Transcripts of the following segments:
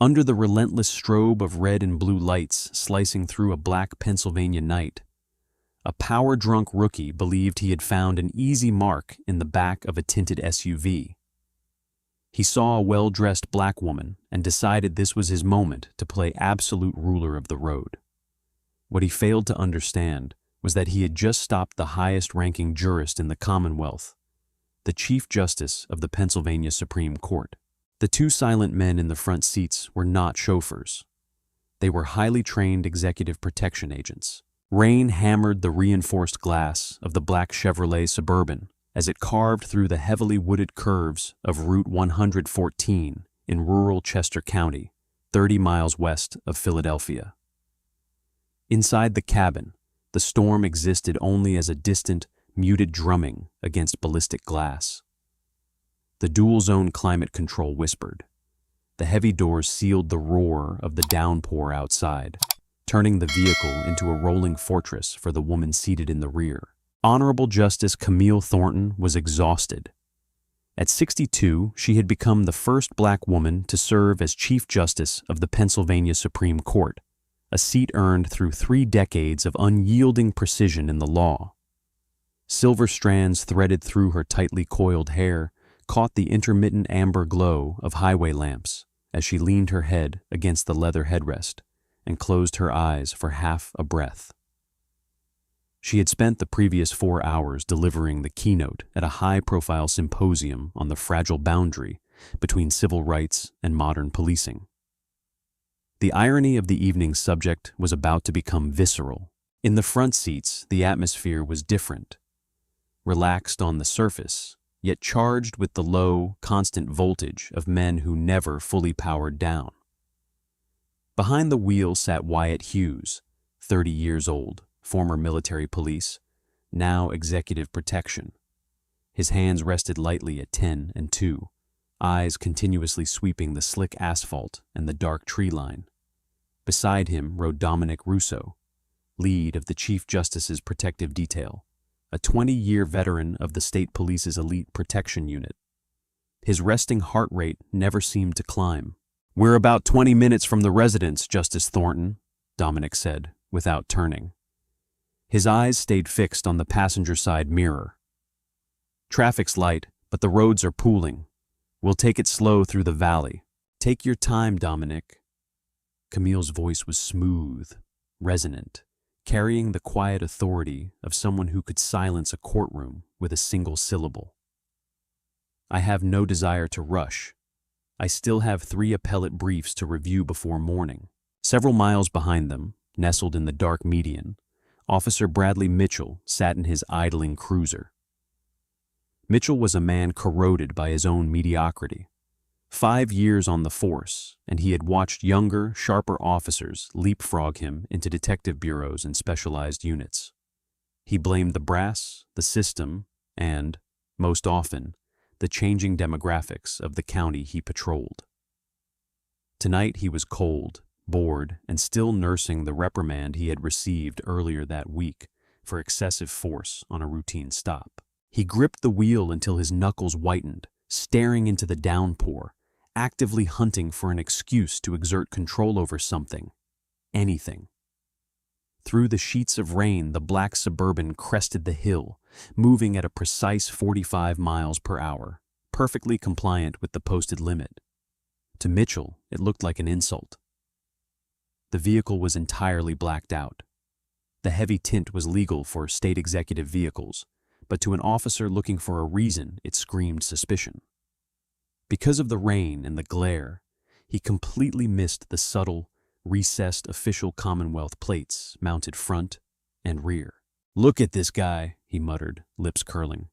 Under the relentless strobe of red and blue lights slicing through a black Pennsylvania night, a power-drunk rookie believed he had found an easy mark in the back of a tinted SUV. He saw a well-dressed black woman and decided this was his moment to play absolute ruler of the road. What he failed to understand was that he had just stopped the highest-ranking jurist in the Commonwealth, the Chief Justice of the Pennsylvania Supreme Court. The two silent men in the front seats were not chauffeurs. They were highly trained executive protection agents. Rain hammered the reinforced glass of the black Chevrolet Suburban as it carved through the heavily wooded curves of Route 114 in rural Chester County, 30 miles west of Philadelphia. Inside the cabin, the storm existed only as a distant, muted drumming against ballistic glass. The dual-zone climate control whispered. The heavy doors sealed the roar of the downpour outside, turning the vehicle into a rolling fortress for the woman seated in the rear. Honorable Justice Camille Thornton was exhausted. At 62, she had become the first black woman to serve as Chief Justice of the Pennsylvania Supreme Court, a seat earned through 3 decades of unyielding precision in the law. Silver strands threaded through her tightly coiled hair caught the intermittent amber glow of highway lamps as she leaned her head against the leather headrest and closed her eyes for half a breath. She had spent the previous 4 hours delivering the keynote at a high-profile symposium on the fragile boundary between civil rights and modern policing. The irony of the evening's subject was about to become visceral. In the front seats, the atmosphere was different. Relaxed on the surface, yet charged with the low, constant voltage of men who never fully powered down. Behind the wheel sat Wyatt Hughes, 30 years old, former military police, now executive protection. His hands rested lightly at 10 and 2, eyes continuously sweeping the slick asphalt and the dark tree line. Beside him rode Dominic Russo, lead of the Chief Justice's protective detail, a 20-year veteran of the state police's elite protection unit. His resting heart rate never seemed to climb. "We're about 20 minutes from the residence, Justice Thornton," Dominic said, without turning. His eyes stayed fixed on the passenger side mirror. "Traffic's light, but the roads are pooling. We'll take it slow through the valley." "Take your time, Dominic." Camille's voice was smooth, resonant, carrying the quiet authority of someone who could silence a courtroom with a single syllable. "I have no desire to rush. I still have 3 appellate briefs to review before morning." Several miles behind them, nestled in the dark median, Officer Bradley Mitchell sat in his idling cruiser. Mitchell was a man corroded by his own mediocrity. 5 years on the force, and he had watched younger, sharper officers leapfrog him into detective bureaus and specialized units. He blamed the brass, the system, and, most often, the changing demographics of the county he patrolled. Tonight he was cold, bored, and still nursing the reprimand he had received earlier that week for excessive force on a routine stop. He gripped the wheel until his knuckles whitened, staring into the downpour, actively hunting for an excuse to exert control over something, anything. Through the sheets of rain, the black Suburban crested the hill, moving at a precise 45 miles per hour, perfectly compliant with the posted limit. To Mitchell, it looked like an insult. The vehicle was entirely blacked out. The heavy tint was legal for state executive vehicles, but to an officer looking for a reason, it screamed suspicion. Because of the rain and the glare, he completely missed the subtle, recessed official Commonwealth plates mounted front and rear. "Look at this guy," he muttered, lips curling.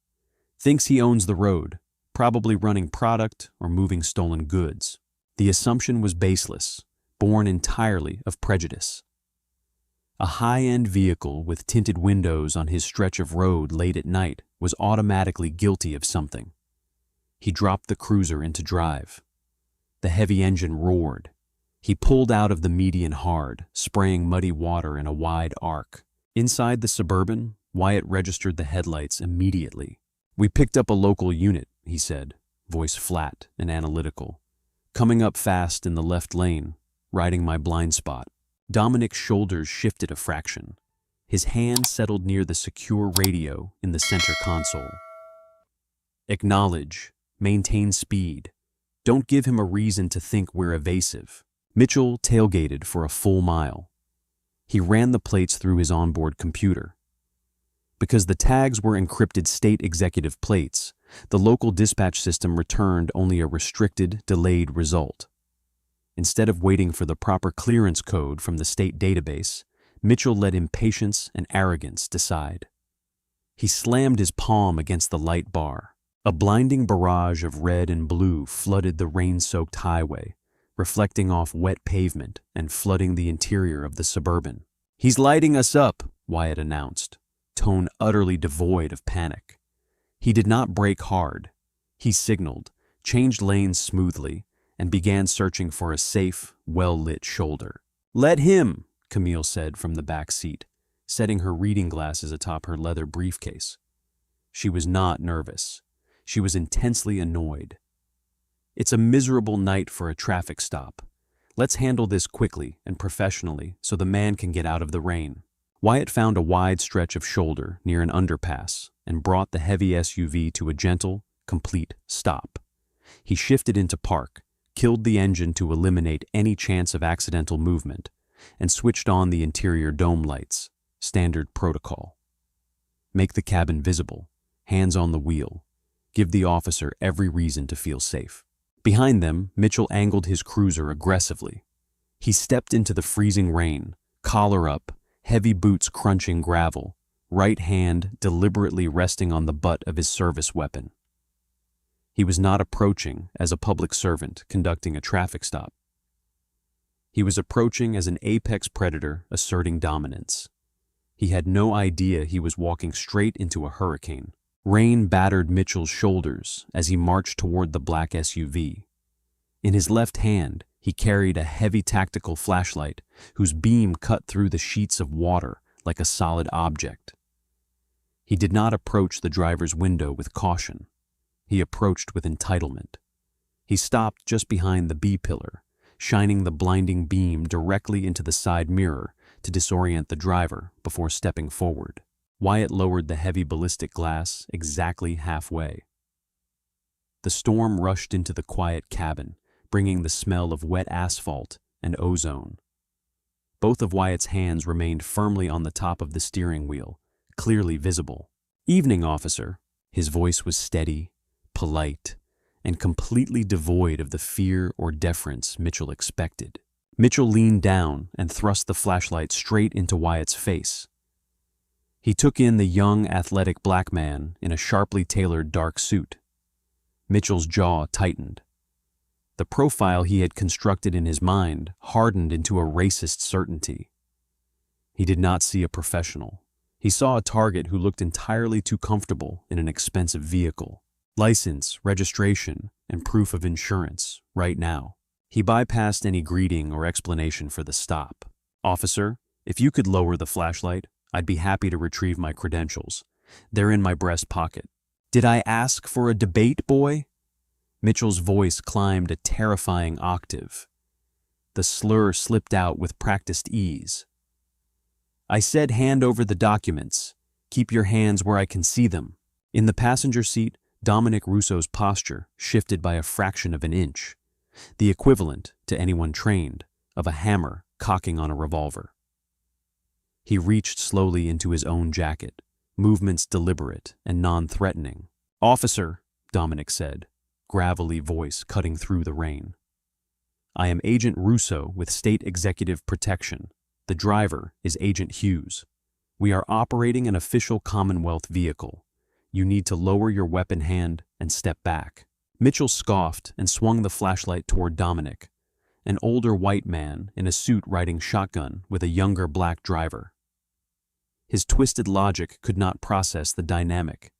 "Thinks he owns the road, probably running product or moving stolen goods." The assumption was baseless, born entirely of prejudice. A high-end vehicle with tinted windows on his stretch of road late at night was automatically guilty of something. He dropped the cruiser into drive. The heavy engine roared. He pulled out of the median hard, spraying muddy water in a wide arc. Inside the Suburban, Wyatt registered the headlights immediately. "We picked up a local unit," he said, voice flat and analytical. Coming up fast in the left lane, riding my blind spot. Dominic's shoulders shifted a fraction. His hand settled near the secure radio in the center console. Acknowledge. Maintain speed. Don't give him a reason to think we're evasive. Mitchell tailgated for a full mile. He ran the plates through his onboard computer. Because the tags were encrypted state executive plates, the local dispatch system returned only a restricted, delayed result. Instead of waiting for the proper clearance code from the state database, Mitchell let impatience and arrogance decide. He slammed his palm against the light bar. A blinding barrage of red and blue flooded the rain-soaked highway, reflecting off wet pavement and flooding the interior of the Suburban. "He's lighting us up," Wyatt announced, tone utterly devoid of panic. He did not brake hard. He signaled, changed lanes smoothly, and began searching for a safe, well-lit shoulder. "Let him," Camille said from the back seat, setting her reading glasses atop her leather briefcase. She was not nervous. She was intensely annoyed. "It's a miserable night for a traffic stop. Let's handle this quickly and professionally so the man can get out of the rain." Wyatt found a wide stretch of shoulder near an underpass and brought the heavy SUV to a gentle, complete stop. He shifted into park, killed the engine to eliminate any chance of accidental movement, and switched on the interior dome lights, standard protocol. Make the cabin visible, hands on the wheel. Give the officer every reason to feel safe. Behind them, Mitchell angled his cruiser aggressively. He stepped into the freezing rain, collar up, heavy boots crunching gravel, right hand deliberately resting on the butt of his service weapon. He was not approaching as a public servant conducting a traffic stop. He was approaching as an apex predator asserting dominance. He had no idea he was walking straight into a hurricane. Rain battered Mitchell's shoulders as he marched toward the black SUV. In his left hand, he carried a heavy tactical flashlight whose beam cut through the sheets of water like a solid object. He did not approach the driver's window with caution. He approached with entitlement. He stopped just behind the B-pillar, shining the blinding beam directly into the side mirror to disorient the driver before stepping forward. Wyatt lowered the heavy ballistic glass exactly halfway. The storm rushed into the quiet cabin, bringing the smell of wet asphalt and ozone. Both of Wyatt's hands remained firmly on the top of the steering wheel, clearly visible. "Evening, officer." His voice was steady, polite, and completely devoid of the fear or deference Mitchell expected. Mitchell leaned down and thrust the flashlight straight into Wyatt's face. He took in the young, athletic black man in a sharply tailored dark suit. Mitchell's jaw tightened. The profile he had constructed in his mind hardened into a racist certainty. He did not see a professional. He saw a target who looked entirely too comfortable in an expensive vehicle. License, registration, and proof of insurance, right now. He bypassed any greeting or explanation for the stop. "Officer, if you could lower the flashlight, I'd be happy to retrieve my credentials. They're in my breast pocket." "Did I ask for a debate, boy?" Mitchell's voice climbed a terrifying octave. The slur slipped out with practiced ease. "I said hand over the documents. Keep your hands where I can see them." In the passenger seat, Dominic Russo's posture shifted by a fraction of an inch, the equivalent, to anyone trained, of a hammer cocking on a revolver. He reached slowly into his own jacket, movements deliberate and non-threatening. "Officer," Dominic said, gravelly voice cutting through the rain. "I am Agent Russo with State Executive Protection. The driver is Agent Hughes. We are operating an official Commonwealth vehicle. You need to lower your weapon hand and step back." Mitchell scoffed and swung the flashlight toward Dominic, an older white man in a suit riding shotgun with a younger black driver. His twisted logic could not process the dynamic.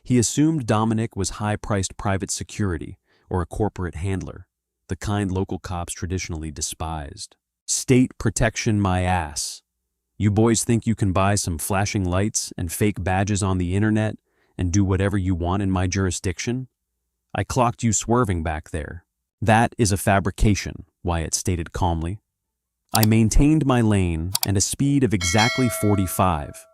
He assumed Dominic was high-priced private security or a corporate handler, the kind local cops traditionally despised. "State protection my ass. You boys think you can buy some flashing lights and fake badges on the internet and do whatever you want in my jurisdiction? I clocked you swerving back there. "That is a fabrication," Wyatt stated calmly. "I maintained my lane and a speed of exactly 45.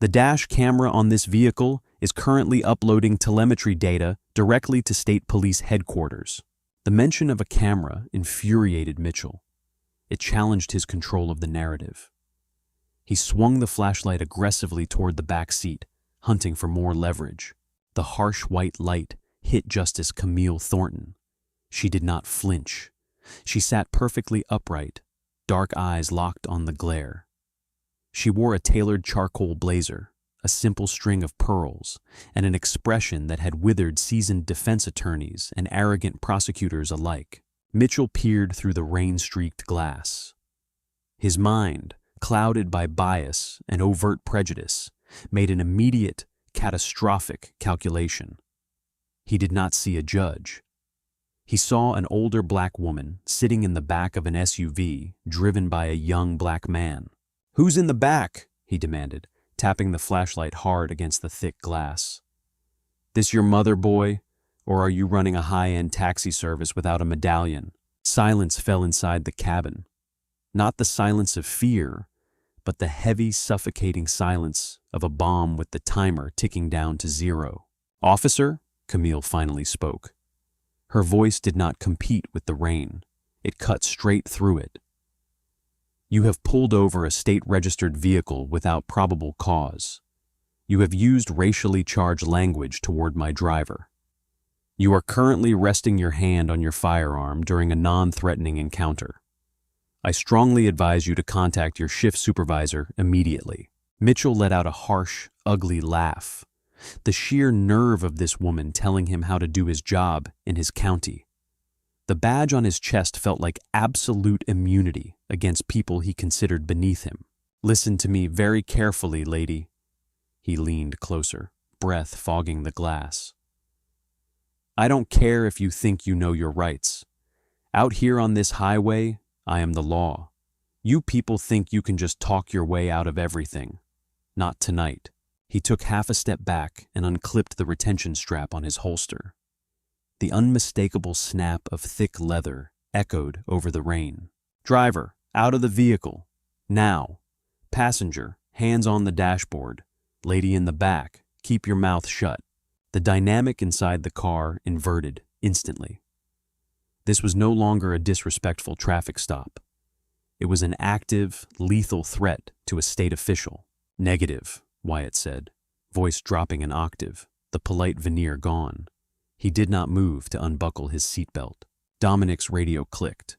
The dash camera on this vehicle is currently uploading telemetry data directly to state police headquarters." The mention of a camera infuriated Mitchell. It challenged his control of the narrative. He swung the flashlight aggressively toward the back seat, hunting for more leverage. The harsh white light hit Justice Camille Thornton. She did not flinch. She sat perfectly upright, dark eyes locked on the glare. She wore a tailored charcoal blazer, a simple string of pearls, and an expression that had withered seasoned defense attorneys and arrogant prosecutors alike. Mitchell peered through the rain-streaked glass. His mind, clouded by bias and overt prejudice, made an immediate, catastrophic calculation. He did not see a judge. He saw an older black woman sitting in the back of an SUV driven by a young black man. "Who's in the back?" he demanded, tapping the flashlight hard against the thick glass. "This your mother, boy? Or are you running a high-end taxi service without a medallion?" Silence fell inside the cabin. Not the silence of fear, but the heavy, suffocating silence of a bomb with the timer ticking down to 0. "Officer," Camille finally spoke. Her voice did not compete with the rain. It cut straight through it. "You have pulled over a state-registered vehicle without probable cause. You have used racially charged language toward my driver. You are currently resting your hand on your firearm during a non-threatening encounter. I strongly advise you to contact your shift supervisor immediately." Mitchell let out a harsh, ugly laugh. The sheer nerve of this woman telling him how to do his job in his county. The badge on his chest felt like absolute immunity against people he considered beneath him. "Listen to me very carefully, lady." He leaned closer, breath fogging the glass. "I don't care if you think you know your rights. Out here on this highway, I am the law. You people think you can just talk your way out of everything. Not tonight." He took half a step back and unclipped the retention strap on his holster. The unmistakable snap of thick leather echoed over the rain. "Driver, out of the vehicle. Now. Passenger, hands on the dashboard. Lady in the back, keep your mouth shut." The dynamic inside the car inverted instantly. This was no longer a disrespectful traffic stop. It was an active, lethal threat to a state official. "Negative," Wyatt said, voice dropping an octave, the polite veneer gone. He did not move to unbuckle his seatbelt. Dominic's radio clicked.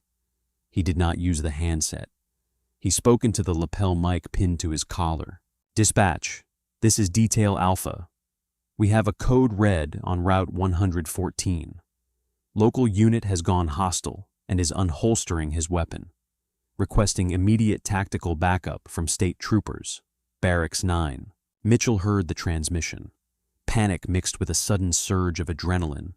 He did not use the handset. He spoke into the lapel mic pinned to his collar. "Dispatch, this is Detail Alpha. We have a code red on Route 114. Local unit has gone hostile and is unholstering his weapon. Requesting immediate tactical backup from state troopers. Barracks 9. Mitchell heard the transmission. Panic mixed with a sudden surge of adrenaline.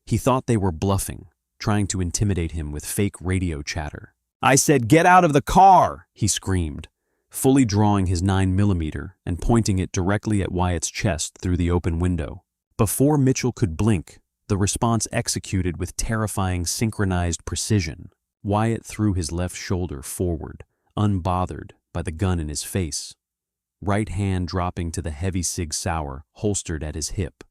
He thought they were bluffing, trying to intimidate him with fake radio chatter. "I said get out of the car!" he screamed, fully drawing his 9mm and pointing it directly at Wyatt's chest through the open window. Before Mitchell could blink, the response executed with terrifying synchronized precision. Wyatt threw his left shoulder forward, unbothered by the gun in his face, right hand dropping to the heavy Sig Sauer holstered at his hip.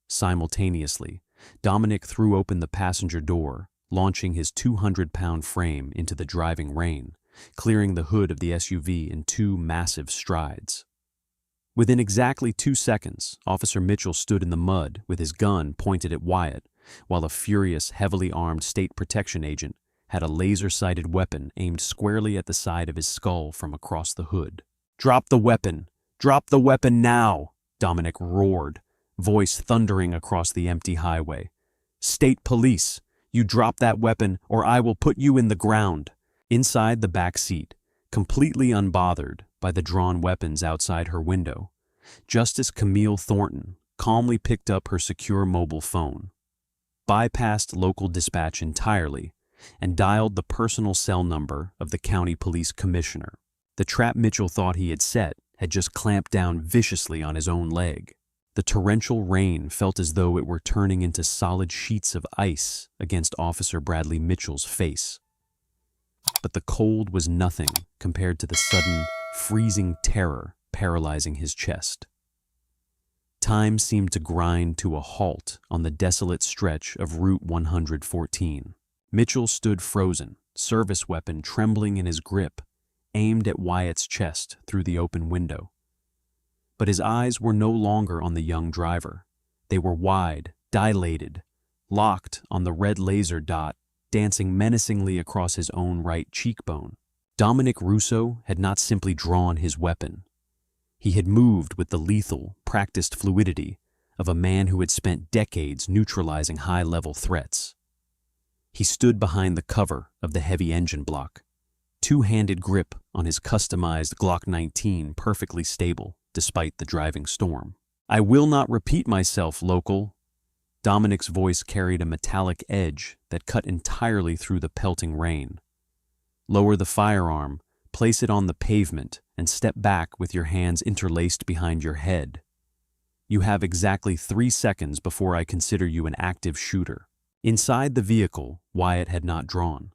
Simultaneously, Dominic threw open the passenger door, launching his 200-pound frame into the driving rain, clearing the hood of the SUV in 2 massive strides. Within exactly 2 seconds, Officer Mitchell stood in the mud with his gun pointed at Wyatt, while a furious, heavily armed state protection agent had a laser-sighted weapon aimed squarely at the side of his skull from across the hood. "Drop the weapon! Drop the weapon now!" Dominic roared, voice thundering across the empty highway. "State police, you drop that weapon or I will put you in the ground." Inside the back seat, completely unbothered by the drawn weapons outside her window, Justice Camille Thornton calmly picked up her secure mobile phone, bypassed local dispatch entirely, and dialed the personal cell number of the county police commissioner. The trap Mitchell thought he had set had just clamped down viciously on his own leg. The torrential rain felt as though it were turning into solid sheets of ice against Officer Bradley Mitchell's face. But the cold was nothing compared to the sudden, freezing terror paralyzing his chest. Time seemed to grind to a halt on the desolate stretch of Route 114. Mitchell stood frozen, service weapon trembling in his grip, aimed at Wyatt's chest through the open window. But his eyes were no longer on the young driver. They were wide, dilated, locked on the red laser dot dancing menacingly across his own right cheekbone. Dominic Russo had not simply drawn his weapon. He had moved with the lethal, practiced fluidity of a man who had spent decades neutralizing high-level threats. He stood behind the cover of the heavy engine block, two-handed grip on his customized Glock 19 perfectly stable despite the driving storm. "I will not repeat myself, local." Dominic's voice carried a metallic edge that cut entirely through the pelting rain. "Lower the firearm, place it on the pavement, and step back with your hands interlaced behind your head. You have exactly 3 seconds before I consider you an active shooter." Inside the vehicle, Wyatt had not drawn,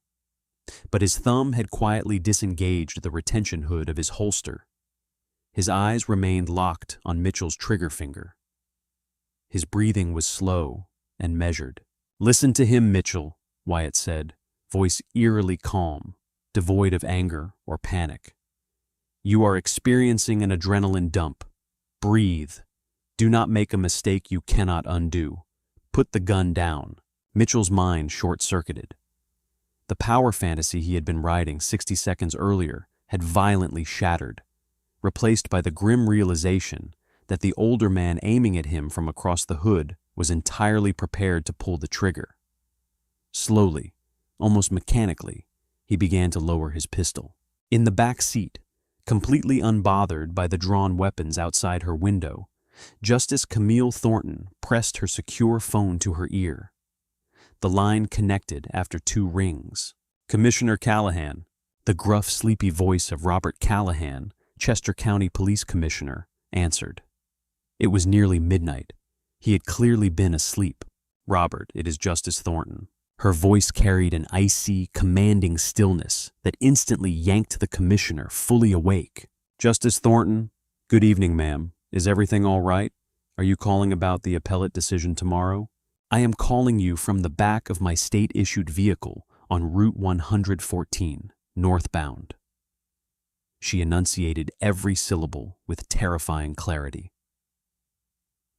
but his thumb had quietly disengaged the retention hood of his holster. His eyes remained locked on Mitchell's trigger finger. His breathing was slow and measured. "Listen to him, Mitchell," Wyatt said, voice eerily calm, devoid of anger or panic. "You are experiencing an adrenaline dump. Breathe. Do not make a mistake you cannot undo. Put the gun down." Mitchell's mind short-circuited. The power fantasy he had been riding 60 seconds earlier had violently shattered, replaced by the grim realization that the older man aiming at him from across the hood was entirely prepared to pull the trigger. Slowly, almost mechanically, he began to lower his pistol. In the back seat, completely unbothered by the drawn weapons outside her window, Justice Camille Thornton pressed her secure phone to her ear. The line connected after 2 rings. "Commissioner Callahan," the gruff, sleepy voice of Robert Callahan, Chester County Police Commissioner, answered. It was nearly midnight. He had clearly been asleep. "Robert, it is Justice Thornton." Her voice carried an icy, commanding stillness that instantly yanked the commissioner fully awake. "Justice Thornton, good evening, ma'am. Is everything all right? Are you calling about the appellate decision tomorrow?" "I am calling you from the back of my state-issued vehicle on Route 114, northbound." She enunciated every syllable with terrifying clarity.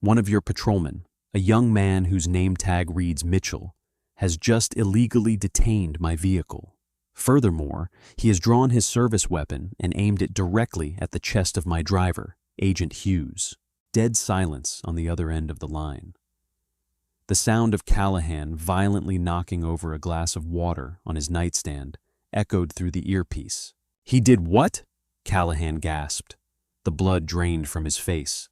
"One of your patrolmen, a young man whose name tag reads Mitchell, has just illegally detained my vehicle. Furthermore, he has drawn his service weapon and aimed it directly at the chest of my driver, Agent Hughes." Dead silence on the other end of the line. The sound of Callahan violently knocking over a glass of water on his nightstand echoed through the earpiece. "He did what?" Callahan gasped. The blood drained from his face.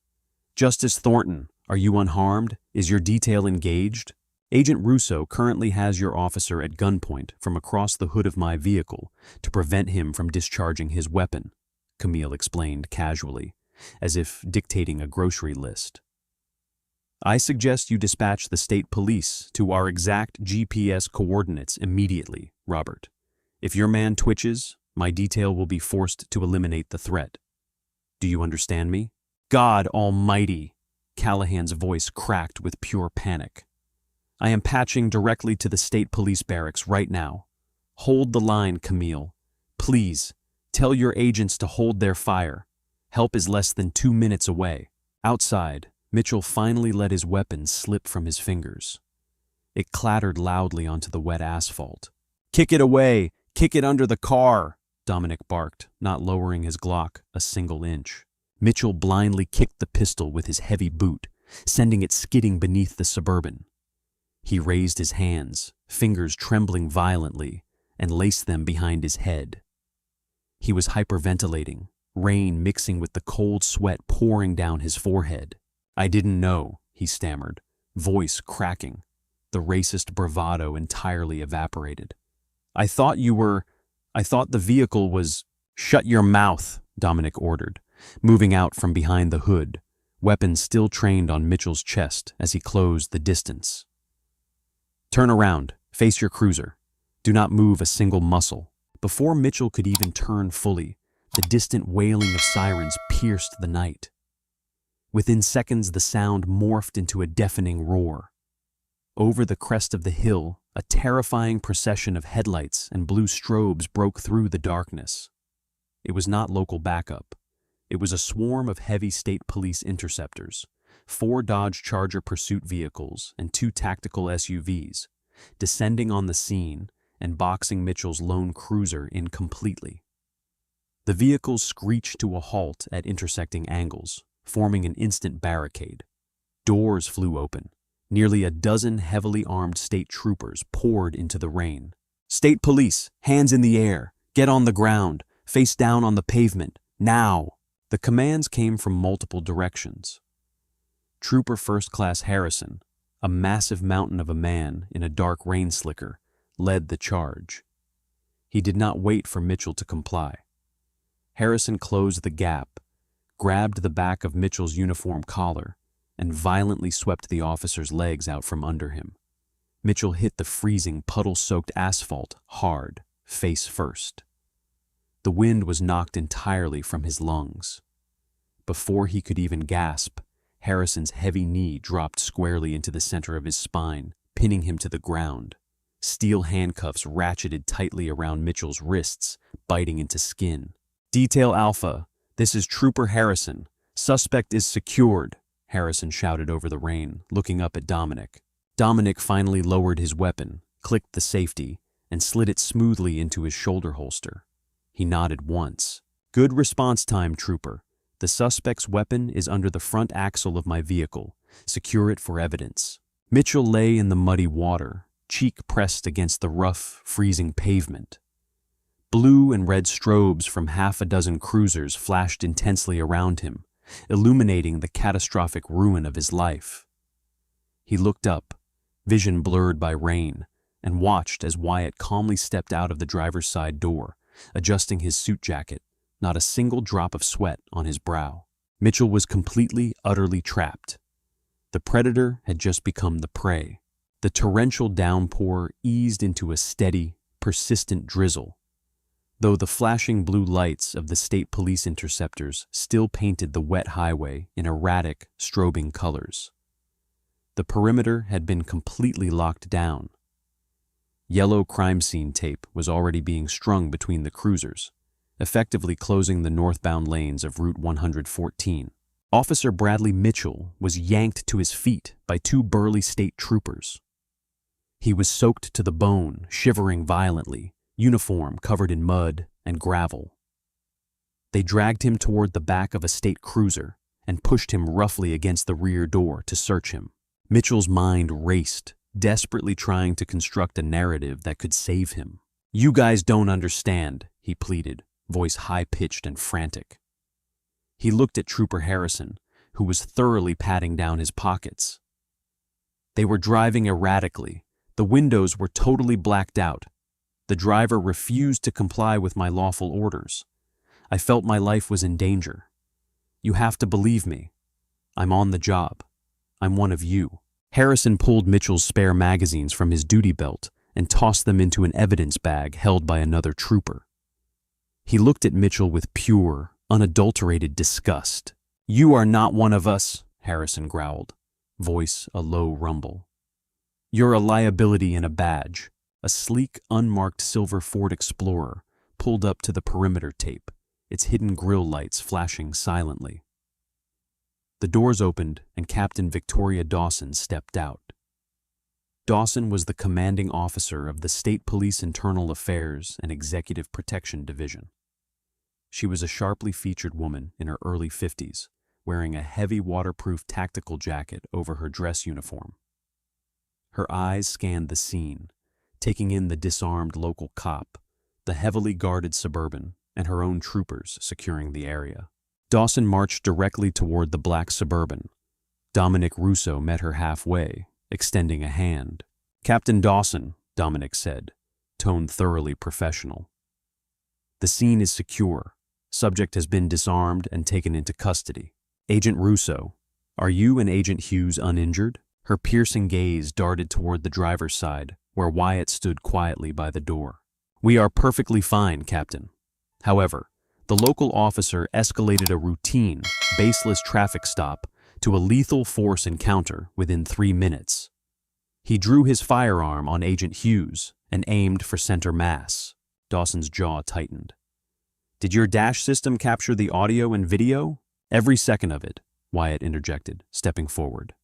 "Justice Thornton, are you unharmed? Is your detail engaged? Agent Russo currently has your officer at gunpoint from across the hood of my vehicle to prevent him from discharging his weapon," Camille explained casually, as if dictating a grocery list. "I suggest you dispatch the state police to our exact GPS coordinates immediately, Robert. If your man twitches, my detail will be forced to eliminate the threat. Do you understand me?" "God almighty!" Callahan's voice cracked with pure panic. "I am patching directly to the state police barracks right now. Hold the line, Camille. Please, tell your agents to hold their fire. Help is less than 2 minutes away." Outside, Mitchell finally let his weapon slip from his fingers. It clattered loudly onto the wet asphalt. "Kick it away! Kick it under the car!" Dominic barked, not lowering his Glock a single inch. Mitchell blindly kicked the pistol with his heavy boot, sending it skidding beneath the Suburban. He raised his hands, fingers trembling violently, and laced them behind his head. He was hyperventilating, rain mixing with the cold sweat pouring down his forehead. "I didn't know," he stammered, voice cracking, the racist bravado entirely evaporated. I thought the vehicle was—" "Shut your mouth," Dominic ordered, moving out from behind the hood, weapon still trained on Mitchell's chest as he closed the distance. "Turn around, face your cruiser. Do not move a single muscle." Before Mitchell could even turn fully, the distant wailing of sirens pierced the night. Within seconds, the sound morphed into a deafening roar. Over the crest of the hill, a terrifying procession of headlights and blue strobes broke through the darkness. It was not local backup. It was a swarm of heavy state police interceptors, 4 Dodge Charger pursuit vehicles and 2 tactical SUVs, descending on the scene and boxing Mitchell's lone cruiser in completely. The vehicles screeched to a halt at intersecting angles, forming an instant barricade. Doors flew open. Nearly a dozen heavily armed state troopers poured into the rain. "State police, hands in the air, get on the ground, face down on the pavement, now!" The commands came from multiple directions. Trooper First Class Harrison, a massive mountain of a man in a dark rain slicker, led the charge. He did not wait for Mitchell to comply. Harrison closed the gap, grabbed the back of Mitchell's uniform collar, and violently swept the officer's legs out from under him. Mitchell hit the freezing, puddle-soaked asphalt hard, face first. The wind was knocked entirely from his lungs. Before he could even gasp, Harrison's heavy knee dropped squarely into the center of his spine, pinning him to the ground. Steel handcuffs ratcheted tightly around Mitchell's wrists, biting into skin. "Detail Alpha, this is Trooper Harrison. Suspect is secured," Harrison shouted over the rain, looking up at Dominic. Dominic finally lowered his weapon, clicked the safety, and slid it smoothly into his shoulder holster. He nodded once. "Good response time, Trooper. The suspect's weapon is under the front axle of my vehicle. Secure it for evidence." Mitchell lay in the muddy water, cheek pressed against the rough, freezing pavement. Blue and red strobes from half a dozen cruisers flashed intensely around him, illuminating the catastrophic ruin of his life. He looked up, vision blurred by rain, and watched as Wyatt calmly stepped out of the driver's side door, adjusting his suit jacket, not a single drop of sweat on his brow. Mitchell was completely, utterly trapped. The predator had just become the prey. The torrential downpour eased into a steady, persistent drizzle, though the flashing blue lights of the state police interceptors still painted the wet highway in erratic, strobing colors. The perimeter had been completely locked down. Yellow crime scene tape was already being strung between the cruisers, effectively closing the northbound lanes of Route 114. Officer Bradley Mitchell was yanked to his feet by 2 burly state troopers. He was soaked to the bone, shivering violently, uniform covered in mud and gravel. They dragged him toward the back of a state cruiser and pushed him roughly against the rear door to search him. Mitchell's mind raced, desperately trying to construct a narrative that could save him. "You guys don't understand," he pleaded, voice high-pitched and frantic. He looked at Trooper Harrison, who was thoroughly patting down his pockets. They were driving erratically. The windows were totally blacked out. The driver refused to comply with my lawful orders. I felt my life was in danger. You have to believe me. I'm on the job. I'm one of you. Harrison pulled Mitchell's spare magazines from his duty belt and tossed them into an evidence bag held by another trooper. He looked at Mitchell with pure, unadulterated disgust. "You are not one of us," Harrison growled, voice a low rumble. "You're a liability and a badge." A sleek, unmarked silver Ford Explorer pulled up to the perimeter tape, its hidden grille lights flashing silently. The doors opened and Captain Victoria Dawson stepped out. Dawson was the commanding officer of the State Police Internal Affairs and Executive Protection Division. She was a sharply featured woman in her early 50s, wearing a heavy waterproof tactical jacket over her dress uniform. Her eyes scanned the scene, taking in the disarmed local cop, the heavily guarded Suburban, and her own troopers securing the area. Dawson marched directly toward the black Suburban. Dominic Russo met her halfway, extending a hand. "Captain Dawson," Dominic said, tone thoroughly professional. "The scene is secure. Subject has been disarmed and taken into custody." "Agent Russo," "Are you and Agent Hughes uninjured?" Her piercing gaze darted toward the driver's side, where Wyatt stood quietly by the door. "We are perfectly fine, Captain." However, the local officer escalated a routine, baseless traffic stop to a lethal force encounter within 3 minutes. He drew his firearm on Agent Hughes and aimed for center mass. Dawson's jaw tightened. "Did your dash system capture the audio and video?" "Every second of it," Wyatt interjected, stepping forward.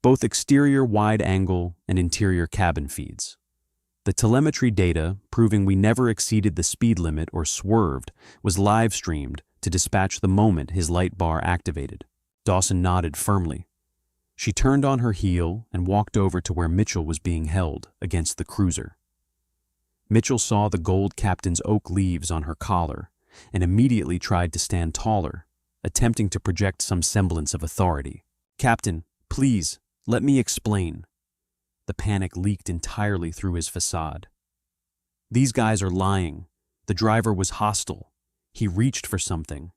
"Both exterior wide-angle and interior cabin feeds. The telemetry data, proving we never exceeded the speed limit or swerved, was live-streamed to dispatch the moment his light bar activated." Dawson nodded firmly. She turned on her heel and walked over to where Mitchell was being held against the cruiser. Mitchell saw the gold captain's oak leaves on her collar and immediately tried to stand taller, attempting to project some semblance of authority. "Captain, please, let me explain." The panic leaked entirely through his facade. "These guys are lying. The driver was hostile. He reached for something.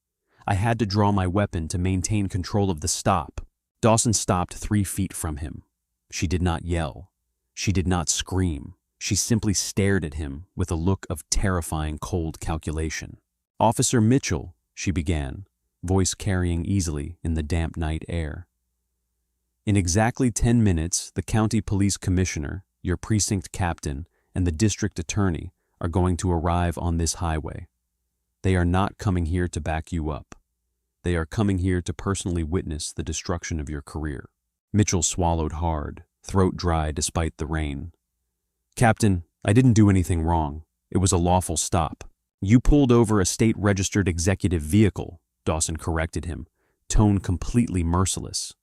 I had to draw my weapon to maintain control of the stop." Dawson stopped 3 feet from him. She did not yell. She did not scream. She simply stared at him with a look of terrifying cold calculation. "Officer Mitchell," she began, voice carrying easily in the damp night air. "In exactly 10 minutes, the county police commissioner, your precinct captain, and the district attorney are going to arrive on this highway. They are not coming here to back you up. They are coming here to personally witness the destruction of your career." Mitchell swallowed hard, throat dry despite the rain. "Captain, I didn't do anything wrong. It was a lawful stop." "You pulled over a state-registered executive vehicle," Dawson corrected him, tone completely merciless.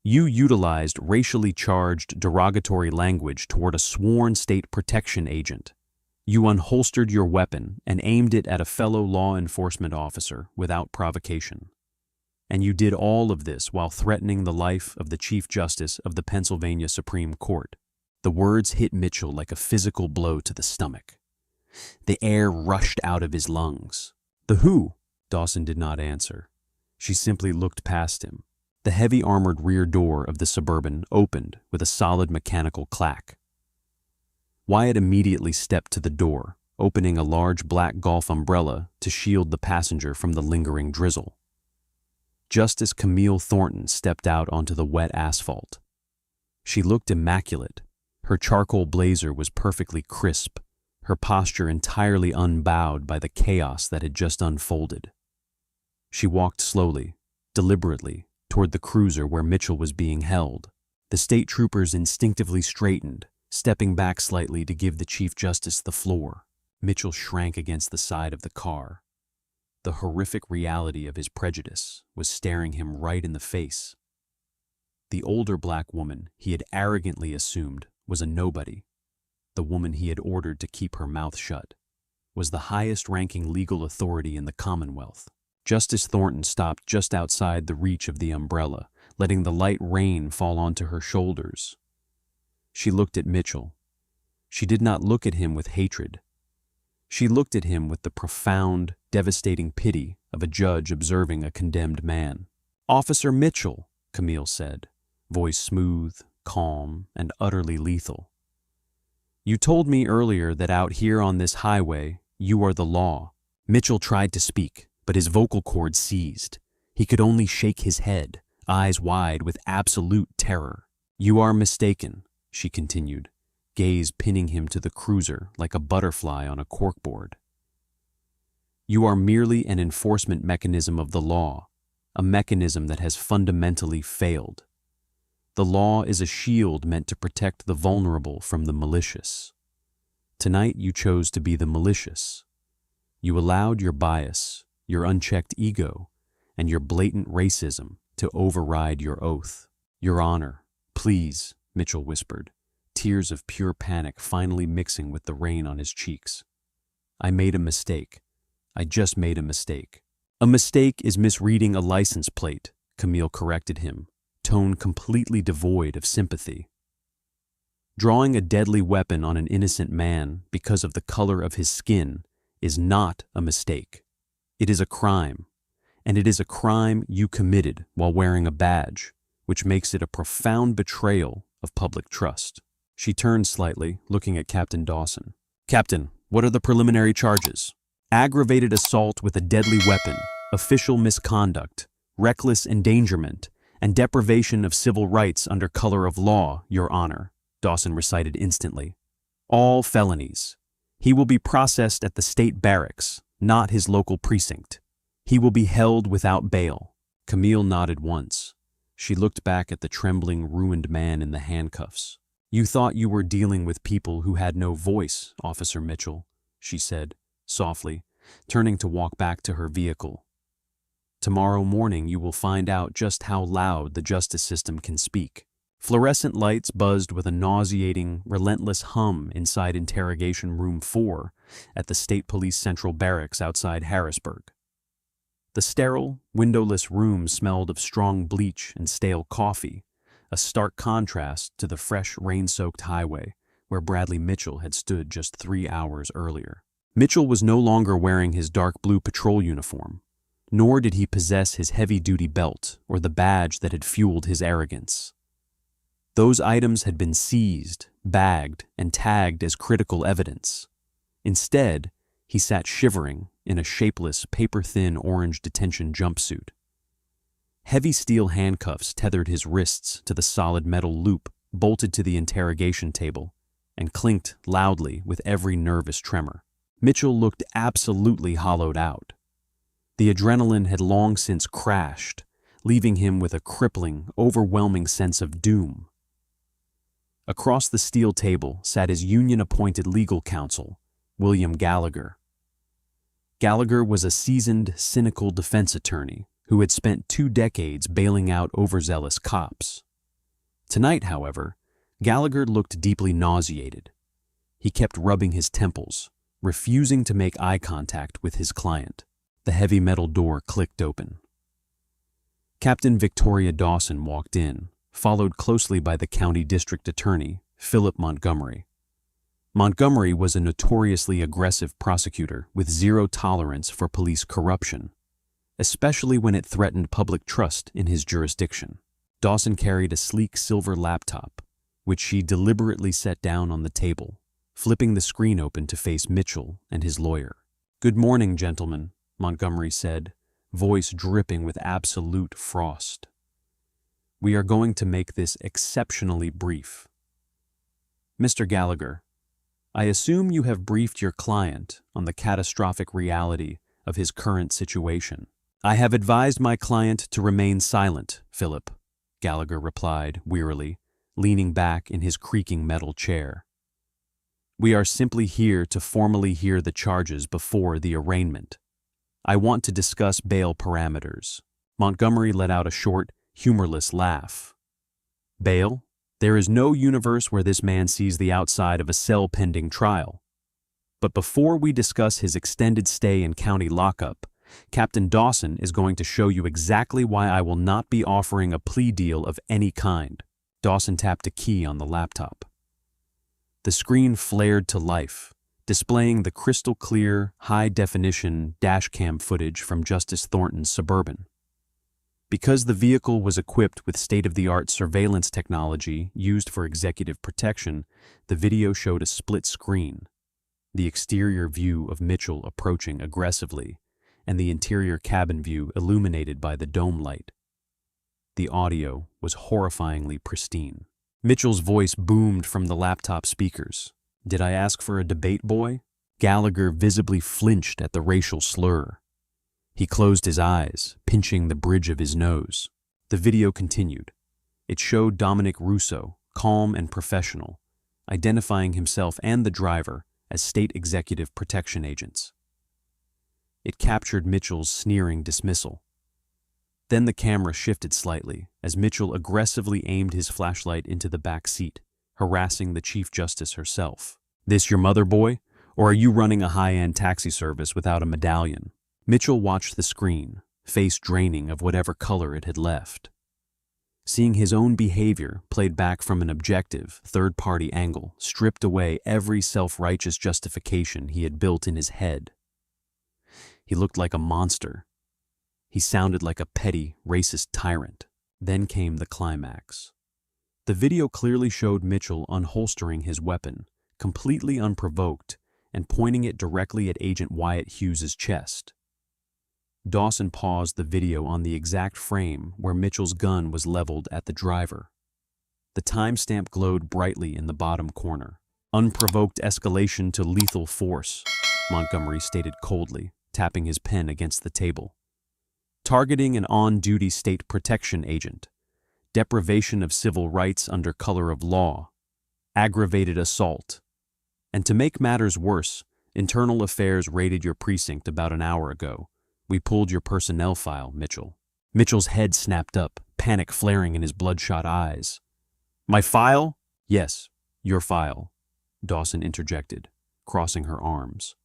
"You utilized racially charged derogatory language toward a sworn state protection agent. You unholstered your weapon and aimed it at a fellow law enforcement officer without provocation. And you did all of this while threatening the life of the Chief Justice of the Pennsylvania Supreme Court." The words hit Mitchell like a physical blow to the stomach. The air rushed out of his lungs. "The who?" Dawson did not answer. She simply looked past him. The heavy armored rear door of the Suburban opened with a solid mechanical clack. Wyatt immediately stepped to the door, opening a large black golf umbrella to shield the passenger from the lingering drizzle. Justice Camille Thornton stepped out onto the wet asphalt. She looked immaculate. Her charcoal blazer was perfectly crisp, her posture entirely unbowed by the chaos that had just unfolded. She walked slowly, deliberately, toward the cruiser where Mitchell was being held. The state troopers instinctively straightened, stepping back slightly to give the Chief Justice the floor. Mitchell shrank against the side of the car. The horrific reality of his prejudice was staring him right in the face. The older black woman he had arrogantly assumed was a nobody. The woman he had ordered to keep her mouth shut was the highest-ranking legal authority in the Commonwealth. Justice Thornton stopped just outside the reach of the umbrella, letting the light rain fall onto her shoulders. She looked at Mitchell. She did not look at him with hatred. She looked at him with the profound, devastating pity of a judge observing a condemned man. "Officer Mitchell," Camille said, voice smooth, calm, and utterly lethal. "You told me earlier that out here on this highway, you are the law." Mitchell tried to speak, but his vocal cords seized. He could only shake his head, eyes wide with absolute terror. "You are mistaken," she continued, gaze pinning him to the cruiser like a butterfly on a corkboard. "You are merely an enforcement mechanism of the law, a mechanism that has fundamentally failed. The law is a shield meant to protect the vulnerable from the malicious. Tonight you chose to be the malicious. You allowed your bias, your unchecked ego, and your blatant racism to override your oath." "Your Honor, please," Mitchell whispered, tears of pure panic finally mixing with the rain on his cheeks. "I made a mistake. I just made a mistake." "A mistake is misreading a license plate," Camille corrected him, tone completely devoid of sympathy. "Drawing a deadly weapon on an innocent man because of the color of his skin is not a mistake. It is a crime, and it is a crime you committed while wearing a badge, which makes it a profound betrayal of public trust." She turned slightly, looking at Captain Dawson. "Captain, what are the preliminary charges?" "Aggravated assault with a deadly weapon, official misconduct, reckless endangerment, and deprivation of civil rights under color of law, Your Honor," Dawson recited instantly. "All felonies. He will be processed at the state barracks, not his local precinct. He will be held without bail." Camille nodded once. She looked back at the trembling, ruined man in the handcuffs. "You thought you were dealing with people who had no voice, Officer Mitchell," she said, softly, turning to walk back to her vehicle. "Tomorrow morning you will find out just how loud the justice system can speak." Fluorescent lights buzzed with a nauseating, relentless hum inside Interrogation Room 4 at the State Police Central Barracks outside Harrisburg. The sterile, windowless room smelled of strong bleach and stale coffee, a stark contrast to the fresh, rain-soaked highway where Bradley Mitchell had stood just 3 hours earlier. Mitchell was no longer wearing his dark blue patrol uniform, nor did he possess his heavy-duty belt or the badge that had fueled his arrogance. Those items had been seized, bagged, and tagged as critical evidence. Instead, he sat shivering in a shapeless, paper-thin orange detention jumpsuit. Heavy steel handcuffs tethered his wrists to the solid metal loop bolted to the interrogation table and clinked loudly with every nervous tremor. Mitchell looked absolutely hollowed out. The adrenaline had long since crashed, leaving him with a crippling, overwhelming sense of doom. Across the steel table sat his union-appointed legal counsel, William Gallagher. Gallagher was a seasoned, cynical defense attorney who had spent 2 decades bailing out overzealous cops. Tonight, however, Gallagher looked deeply nauseated. He kept rubbing his temples, refusing to make eye contact with his client. The heavy metal door clicked open. Captain Victoria Dawson walked in, followed closely by the county district attorney, Philip Montgomery. Montgomery was a notoriously aggressive prosecutor with zero tolerance for police corruption, especially when it threatened public trust in his jurisdiction. Dawson carried a sleek silver laptop, which she deliberately set down on the table, flipping the screen open to face Mitchell and his lawyer. "Good morning, gentlemen," Montgomery said, voice dripping with absolute frost. "We are going to make this exceptionally brief. Mr. Gallagher, I assume you have briefed your client on the catastrophic reality of his current situation." "I have advised my client to remain silent, Philip," Gallagher replied wearily, leaning back in his creaking metal chair. "We are simply here to formally hear the charges before the arraignment. I want to discuss bail parameters." Montgomery let out a short, humorless laugh. "Bail? There is no universe where this man sees the outside of a cell pending trial. But before we discuss his extended stay in county lockup, Captain Dawson is going to show you exactly why I will not be offering a plea deal of any kind." Dawson tapped a key on the laptop. The screen flared to life, displaying the crystal-clear, high-definition dashcam footage from Justice Thornton's Suburban. Because the vehicle was equipped with state-of-the-art surveillance technology used for executive protection, the video showed a split screen, the exterior view of Mitchell approaching aggressively, and the interior cabin view illuminated by the dome light. The audio was horrifyingly pristine. Mitchell's voice boomed from the laptop speakers. "Did I ask for a debate, boy?" Gallagher visibly flinched at the racial slur. He closed his eyes, pinching the bridge of his nose. The video continued. It showed Dominic Russo, calm and professional, identifying himself and the driver as state executive protection agents. It captured Mitchell's sneering dismissal. Then the camera shifted slightly as Mitchell aggressively aimed his flashlight into the back seat, harassing the Chief Justice herself. "This your mother, boy? Or are you running a high-end taxi service without a medallion?" Mitchell watched the screen, face draining of whatever color it had left. Seeing his own behavior played back from an objective, third-party angle stripped away every self-righteous justification he had built in his head. He looked like a monster. He sounded like a petty, racist tyrant. Then came the climax. The video clearly showed Mitchell unholstering his weapon, completely unprovoked, and pointing it directly at Agent Wyatt Hughes's chest. Dawson paused the video on the exact frame where Mitchell's gun was leveled at the driver. The timestamp glowed brightly in the bottom corner. "Unprovoked escalation to lethal force," Montgomery stated coldly, tapping his pen against the table. "Targeting an on-duty state protection agent. Deprivation of civil rights under color of law. Aggravated assault. And to make matters worse, Internal Affairs raided your precinct about an hour ago. We pulled your personnel file, Mitchell." Mitchell's head snapped up, panic flaring in his bloodshot eyes. "My file?" "Yes, your file," Dawson interjected, crossing her arms.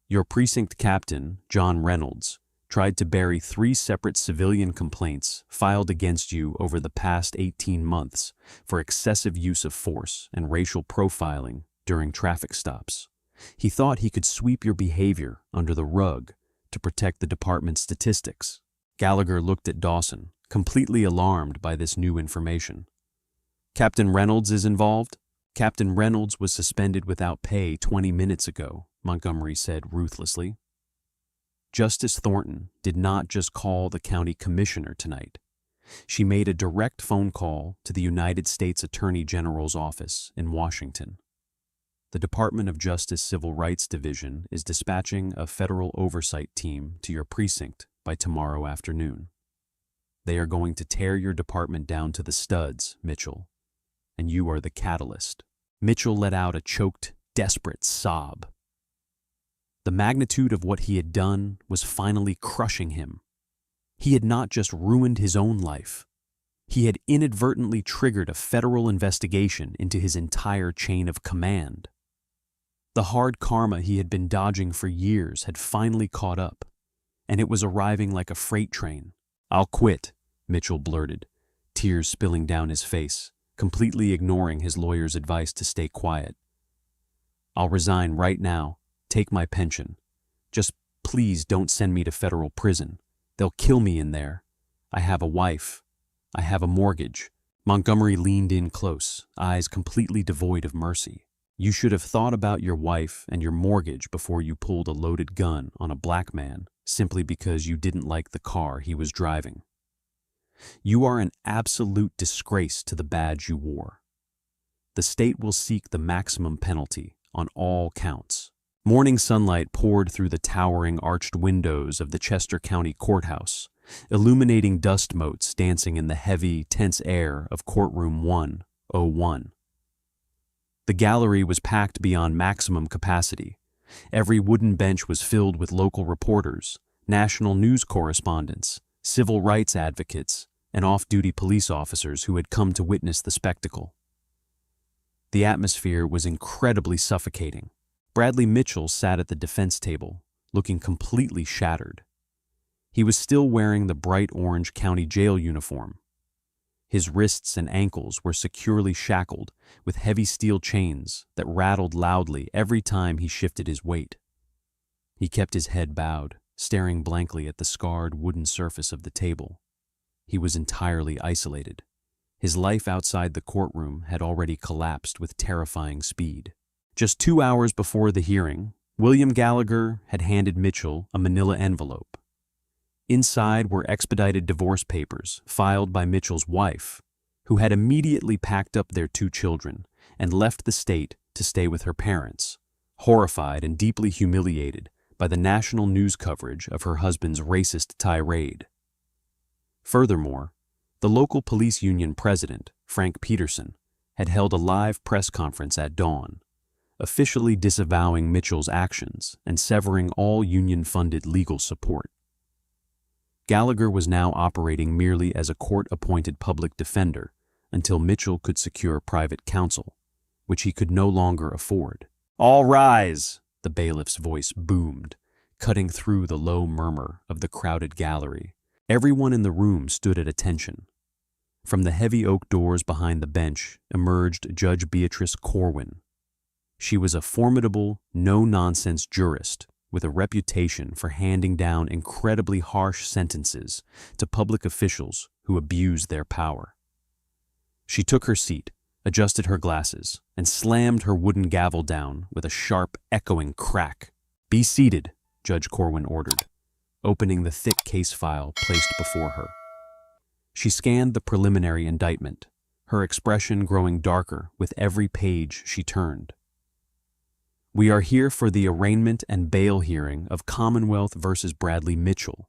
"Your precinct captain, John Reynolds, tried to bury 3 separate civilian complaints filed against you over the past 18 months for excessive use of force and racial profiling during traffic stops. He thought he could sweep your behavior under the rug to protect the department's statistics." Gallagher looked at Dawson, completely alarmed by this new information. "Captain Reynolds is involved?" "Captain Reynolds was suspended without pay 20 minutes ago," Montgomery said ruthlessly. "Justice Thornton did not just call the county commissioner tonight. She made a direct phone call to the United States Attorney General's office in Washington. The Department of Justice Civil Rights Division is dispatching a federal oversight team to your precinct by tomorrow afternoon. They are going to tear your department down to the studs, Mitchell, and you are the catalyst." Mitchell let out a choked, desperate sob. The magnitude of what he had done was finally crushing him. He had not just ruined his own life. He had inadvertently triggered a federal investigation into his entire chain of command. The hard karma he had been dodging for years had finally caught up, and it was arriving like a freight train. "I'll quit," Mitchell blurted, tears spilling down his face, completely ignoring his lawyer's advice to stay quiet. "I'll resign right now. Take my pension. Just please don't send me to federal prison. They'll kill me in there. I have a wife. I have a mortgage." Montgomery leaned in close, eyes completely devoid of mercy. "You should have thought about your wife and your mortgage before you pulled a loaded gun on a black man simply because you didn't like the car he was driving. You are an absolute disgrace to the badge you wore. The state will seek the maximum penalty on all counts." Morning sunlight poured through the towering arched windows of the Chester County Courthouse, illuminating dust motes dancing in the heavy, tense air of courtroom 101. The gallery was packed beyond maximum capacity. Every wooden bench was filled with local reporters, national news correspondents, civil rights advocates, and off-duty police officers who had come to witness the spectacle. The atmosphere was incredibly suffocating. Bradley Mitchell sat at the defense table, looking completely shattered. He was still wearing the bright orange county jail uniform. His wrists and ankles were securely shackled with heavy steel chains that rattled loudly every time he shifted his weight. He kept his head bowed, staring blankly at the scarred wooden surface of the table. He was entirely isolated. His life outside the courtroom had already collapsed with terrifying speed. Just 2 hours before the hearing, William Gallagher had handed Mitchell a manila envelope. Inside were expedited divorce papers filed by Mitchell's wife, who had immediately packed up their 2 children and left the state to stay with her parents, horrified and deeply humiliated by the national news coverage of her husband's racist tirade. Furthermore, the local police union president, Frank Peterson, had held a live press conference at dawn, officially disavowing Mitchell's actions and severing all union-funded legal support. Gallagher was now operating merely as a court-appointed public defender until Mitchell could secure private counsel, which he could no longer afford. "All rise!" the bailiff's voice boomed, cutting through the low murmur of the crowded gallery. Everyone in the room stood at attention. From the heavy oak doors behind the bench emerged Judge Beatrice Corwin. She was a formidable, no-nonsense jurist with a reputation for handing down incredibly harsh sentences to public officials who abused their power. She took her seat, adjusted her glasses, and slammed her wooden gavel down with a sharp, echoing crack. "Be seated," Judge Corwin ordered, opening the thick case file placed before her. She scanned the preliminary indictment, her expression growing darker with every page she turned. "We are here for the arraignment and bail hearing of Commonwealth versus Bradley Mitchell.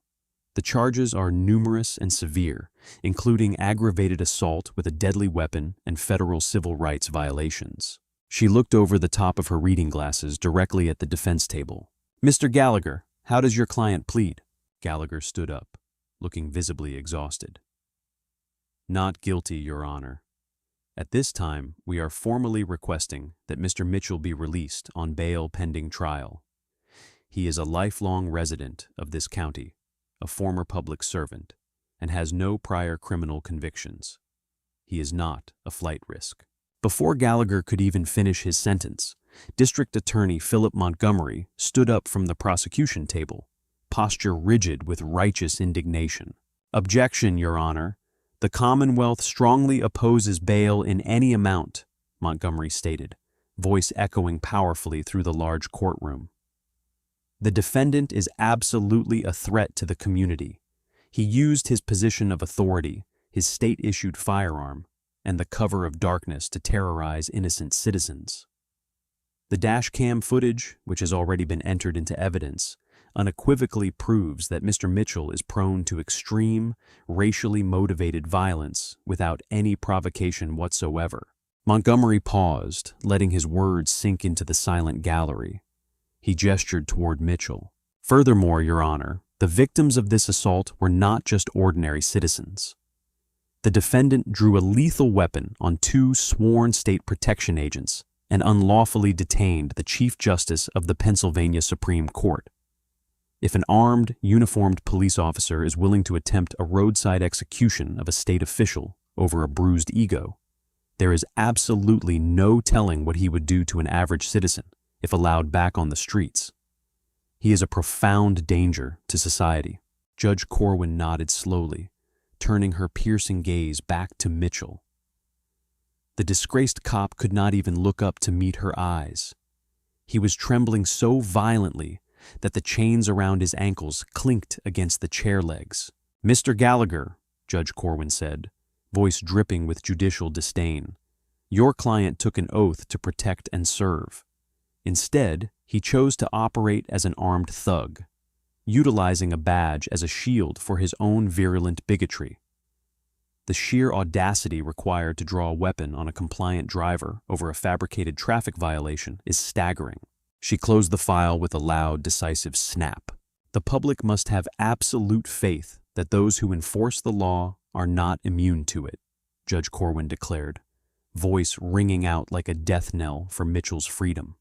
The charges are numerous and severe, including aggravated assault with a deadly weapon and federal civil rights violations." She looked over the top of her reading glasses directly at the defense table. "Mr. Gallagher, how does your client plead?" Gallagher stood up, looking visibly exhausted. "Not guilty, Your Honor. At this time, we are formally requesting that Mr. Mitchell be released on bail pending trial. He is a lifelong resident of this county, a former public servant, and has no prior criminal convictions. He is not a flight risk." Before Gallagher could even finish his sentence, District Attorney Philip Montgomery stood up from the prosecution table, posture rigid with righteous indignation. "Objection, Your Honor. The Commonwealth strongly opposes bail in any amount," Montgomery stated, voice echoing powerfully through the large courtroom. "The defendant is absolutely a threat to the community. He used his position of authority, his state-issued firearm, and the cover of darkness to terrorize innocent citizens. The dashcam footage, which has already been entered into evidence, unequivocally proves that Mr. Mitchell is prone to extreme, racially motivated violence without any provocation whatsoever." Montgomery paused, letting his words sink into the silent gallery. He gestured toward Mitchell. "Furthermore, Your Honor, the victims of this assault were not just ordinary citizens. The defendant drew a lethal weapon on 2 sworn state protection agents and unlawfully detained the Chief Justice of the Pennsylvania Supreme Court. If an armed, uniformed police officer is willing to attempt a roadside execution of a state official over a bruised ego, there is absolutely no telling what he would do to an average citizen if allowed back on the streets. He is a profound danger to society." Judge Corwin nodded slowly, turning her piercing gaze back to Mitchell. The disgraced cop could not even look up to meet her eyes. He was trembling so violently that the chains around his ankles clinked against the chair legs. "Mr. Gallagher," Judge Corwin said, voice dripping with judicial disdain, "your client took an oath to protect and serve. Instead, he chose to operate as an armed thug, utilizing a badge as a shield for his own virulent bigotry. The sheer audacity required to draw a weapon on a compliant driver over a fabricated traffic violation is staggering." She closed the file with a loud, decisive snap. "The public must have absolute faith that those who enforce the law are not immune to it," Judge Corwin declared, voice ringing out like a death knell for Mitchell's freedom.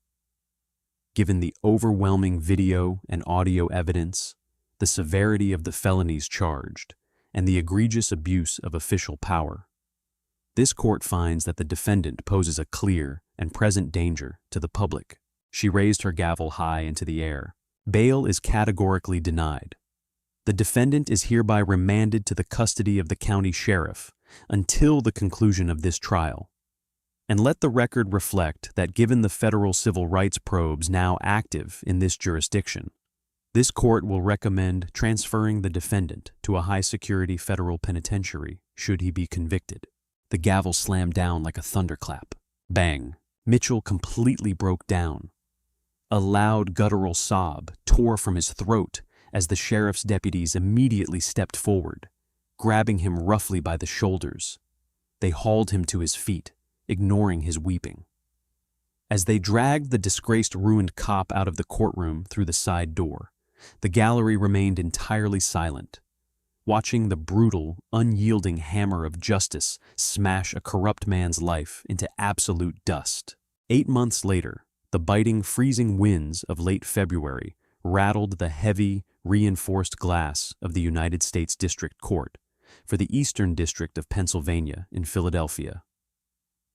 Given the overwhelming video and audio evidence, the severity of the felonies charged, and the egregious abuse of official power, this court finds that the defendant poses a clear and present danger to the public. She raised her gavel high into the air. "Bail is categorically denied. The defendant is hereby remanded to the custody of the county sheriff until the conclusion of this trial. And let the record reflect that given the federal civil rights probes now active in this jurisdiction, this court will recommend transferring the defendant to a high-security federal penitentiary should he be convicted." The gavel slammed down like a thunderclap. Bang! Mitchell completely broke down. A loud guttural sob tore from his throat as the sheriff's deputies immediately stepped forward, grabbing him roughly by the shoulders. They hauled him to his feet, ignoring his weeping. As they dragged the disgraced, ruined cop out of the courtroom through the side door, the gallery remained entirely silent, watching the brutal, unyielding hammer of justice smash a corrupt man's life into absolute dust. 8 months later, the biting, freezing winds of late February rattled the heavy, reinforced glass of the United States District Court for the Eastern District of Pennsylvania in Philadelphia.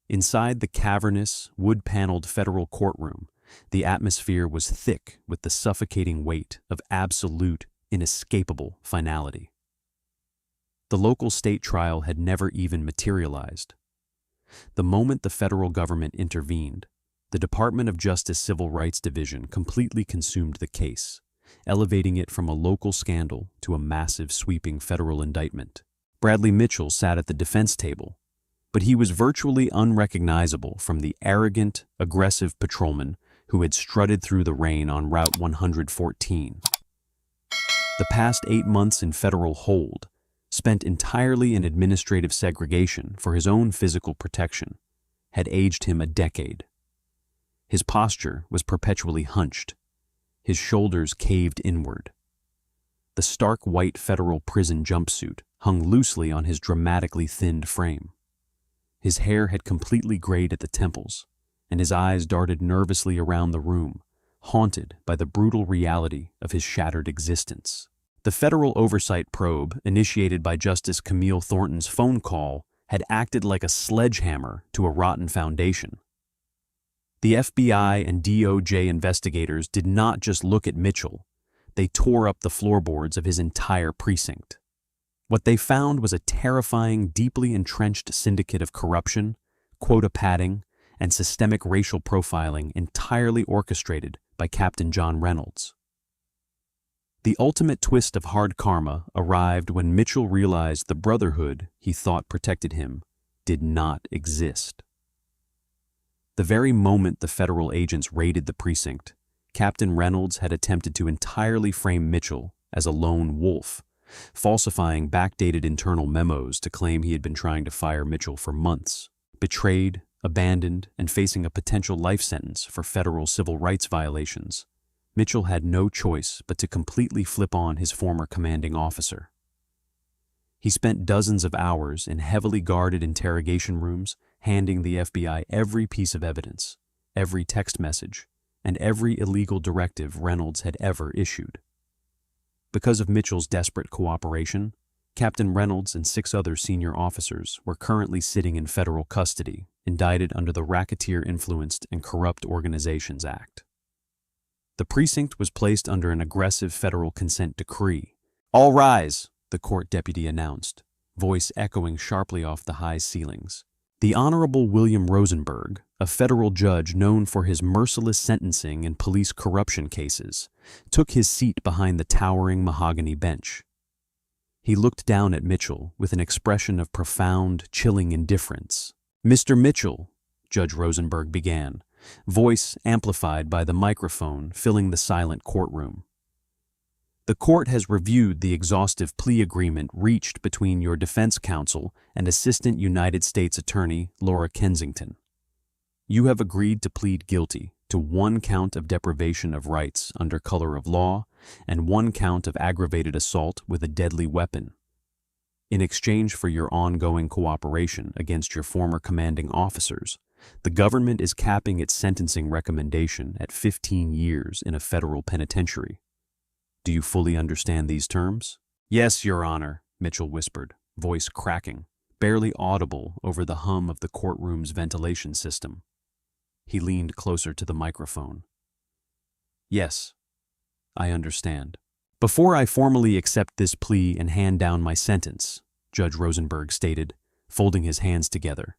Inside the cavernous, wood-paneled federal courtroom, The atmosphere was thick with the suffocating weight of absolute, inescapable finality. The local state trial had never even materialized. The moment the federal government intervened, the Department of Justice Civil Rights Division completely consumed the case, elevating it from a local scandal to a massive sweeping federal indictment. Bradley Mitchell sat at the defense table, but he was virtually unrecognizable from the arrogant, aggressive patrolman who had strutted through the rain on Route 114. The past 8 months in federal hold, spent entirely in administrative segregation for his own physical protection, had aged him a decade. His posture was perpetually hunched, his shoulders caved inward. The stark white federal prison jumpsuit hung loosely on his dramatically thinned frame. His hair had completely grayed at the temples, and his eyes darted nervously around the room, haunted by the brutal reality of his shattered existence. The federal oversight probe, initiated by Justice Camille Thornton's phone call, had acted like a sledgehammer to a rotten foundation. The FBI and DOJ investigators did not just look at Mitchell, they tore up the floorboards of his entire precinct. What they found was a terrifying, deeply entrenched syndicate of corruption, quota padding, and systemic racial profiling entirely orchestrated by Captain John Reynolds. The ultimate twist of hard karma arrived when Mitchell realized the brotherhood he thought protected him did not exist. The very moment the federal agents raided the precinct, Captain Reynolds had attempted to entirely frame Mitchell as a lone wolf, falsifying backdated internal memos to claim he had been trying to fire Mitchell for months. Betrayed, abandoned, and facing a potential life sentence for federal civil rights violations, Mitchell had no choice but to completely flip on his former commanding officer. He spent dozens of hours in heavily guarded interrogation rooms, handing the FBI every piece of evidence, every text message, and every illegal directive Reynolds had ever issued. Because of Mitchell's desperate cooperation, Captain Reynolds and 6 other senior officers were currently sitting in federal custody, indicted under the Racketeer-Influenced and Corrupt Organizations Act. The precinct was placed under an aggressive federal consent decree. "All rise," the court deputy announced, voice echoing sharply off the high ceilings. The Honorable William Rosenberg, a federal judge known for his merciless sentencing in police corruption cases, took his seat behind the towering mahogany bench. He looked down at Mitchell with an expression of profound, chilling indifference. "Mr. Mitchell," Judge Rosenberg began, voice amplified by the microphone filling the silent courtroom. "The court has reviewed the exhaustive plea agreement reached between your defense counsel and Assistant United States Attorney Laura Kensington. You have agreed to plead guilty to 1 count of deprivation of rights under color of law and 1 count of aggravated assault with a deadly weapon. In exchange for your ongoing cooperation against your former commanding officers, the government is capping its sentencing recommendation at 15 years in a federal penitentiary. Do you fully understand these terms?" "Yes, Your Honor," Mitchell whispered, voice cracking, barely audible over the hum of the courtroom's ventilation system. He leaned closer to the microphone. "Yes, I understand. Before I formally accept this plea and hand down my sentence," Judge Rosenberg stated, folding his hands together,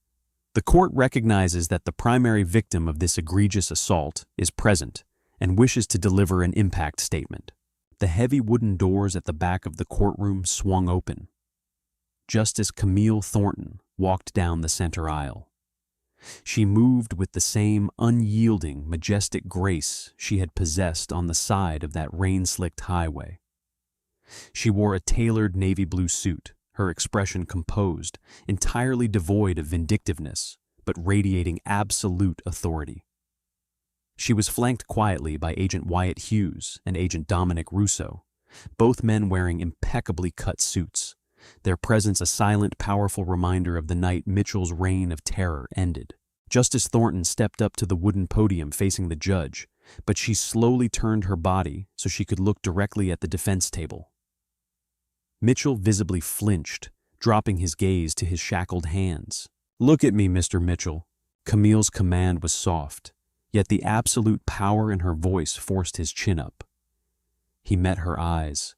"the court recognizes that the primary victim of this egregious assault is present and wishes to deliver an impact statement." The heavy wooden doors at the back of the courtroom swung open. Justice Camille Thornton walked down the center aisle. She moved with the same unyielding, majestic grace she had possessed on the side of that rain-slicked highway. She wore a tailored navy blue suit, her expression composed, entirely devoid of vindictiveness, but radiating absolute authority. She was flanked quietly by Agent Wyatt Hughes and Agent Dominic Russo, both men wearing impeccably cut suits, their presence a silent, powerful reminder of the night Mitchell's reign of terror ended. Justice Thornton stepped up to the wooden podium facing the judge, but she slowly turned her body so she could look directly at the defense table. Mitchell visibly flinched, dropping his gaze to his shackled hands. "Look at me, Mr. Mitchell." Camille's command was soft, yet the absolute power in her voice forced his chin up. He met her eyes.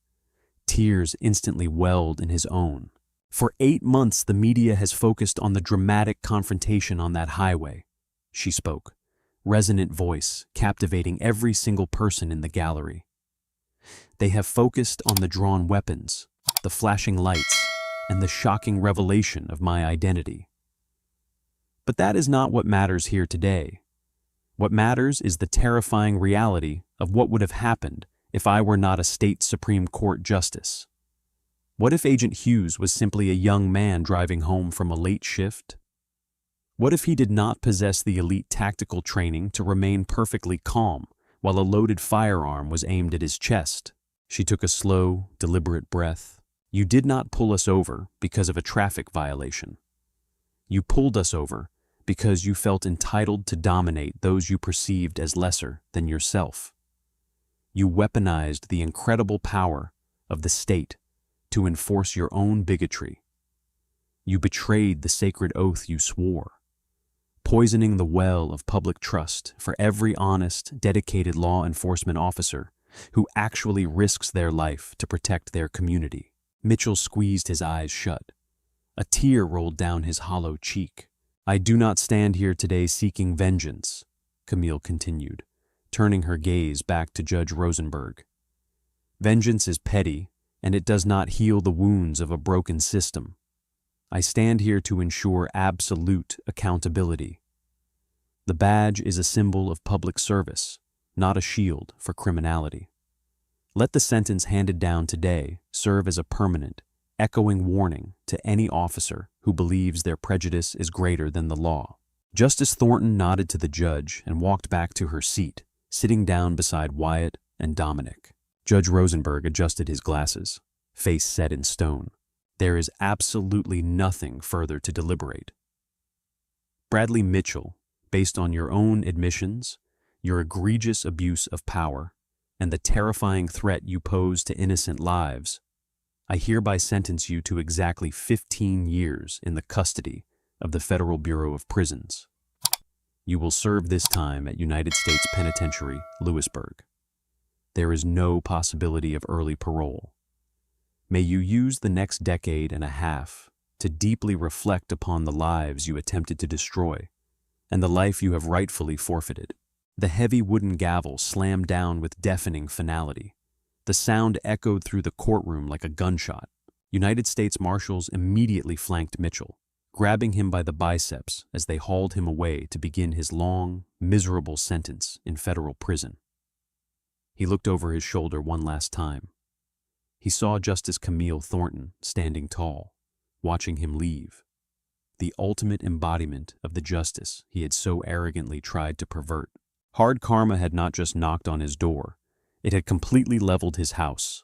Tears instantly welled in his own. For 8 months, the media has focused on the dramatic confrontation on that highway, she spoke, resonant voice captivating every single person in the gallery. They have focused on the drawn weapons, the flashing lights, and the shocking revelation of my identity. But that is not what matters here today. What matters is the terrifying reality of what would have happened if I were not a state Supreme Court justice. What if Agent Hughes was simply a young man driving home from a late shift? What if he did not possess the elite tactical training to remain perfectly calm while a loaded firearm was aimed at his chest? She took a slow, deliberate breath. You did not pull us over because of a traffic violation. You pulled us over because you felt entitled to dominate those you perceived as lesser than yourself. You weaponized the incredible power of the state to enforce your own bigotry. You betrayed the sacred oath you swore, poisoning the well of public trust for every honest, dedicated law enforcement officer who actually risks their life to protect their community. Mitchell squeezed his eyes shut. A tear rolled down his hollow cheek. I do not stand here today seeking vengeance, Camille continued, turning her gaze back to Judge Rosenberg. Vengeance is petty, and it does not heal the wounds of a broken system. I stand here to ensure absolute accountability. The badge is a symbol of public service, not a shield for criminality. Let the sentence handed down today serve as a permanent, echoing warning to any officer who believes their prejudice is greater than the law. Justice Thornton nodded to the judge and walked back to her seat, sitting down beside Wyatt and Dominic. Judge Rosenberg adjusted his glasses, face set in stone. There is absolutely nothing further to deliberate. Bradley Mitchell, based on your own admissions, your egregious abuse of power, and the terrifying threat you pose to innocent lives, I hereby sentence you to exactly 15 years in the custody of the Federal Bureau of Prisons. You will serve this time at United States Penitentiary, Lewisburg. There is no possibility of early parole. May you use the next decade and a half to deeply reflect upon the lives you attempted to destroy and the life you have rightfully forfeited. The heavy wooden gavel slammed down with deafening finality. The sound echoed through the courtroom like a gunshot. United States Marshals immediately flanked Mitchell, grabbing him by the biceps as they hauled him away to begin his long, miserable sentence in federal prison. He looked over his shoulder one last time. He saw Justice Camille Thornton standing tall, watching him leave, the ultimate embodiment of the justice he had so arrogantly tried to pervert. Hard karma had not just knocked on his door, it had completely leveled his house.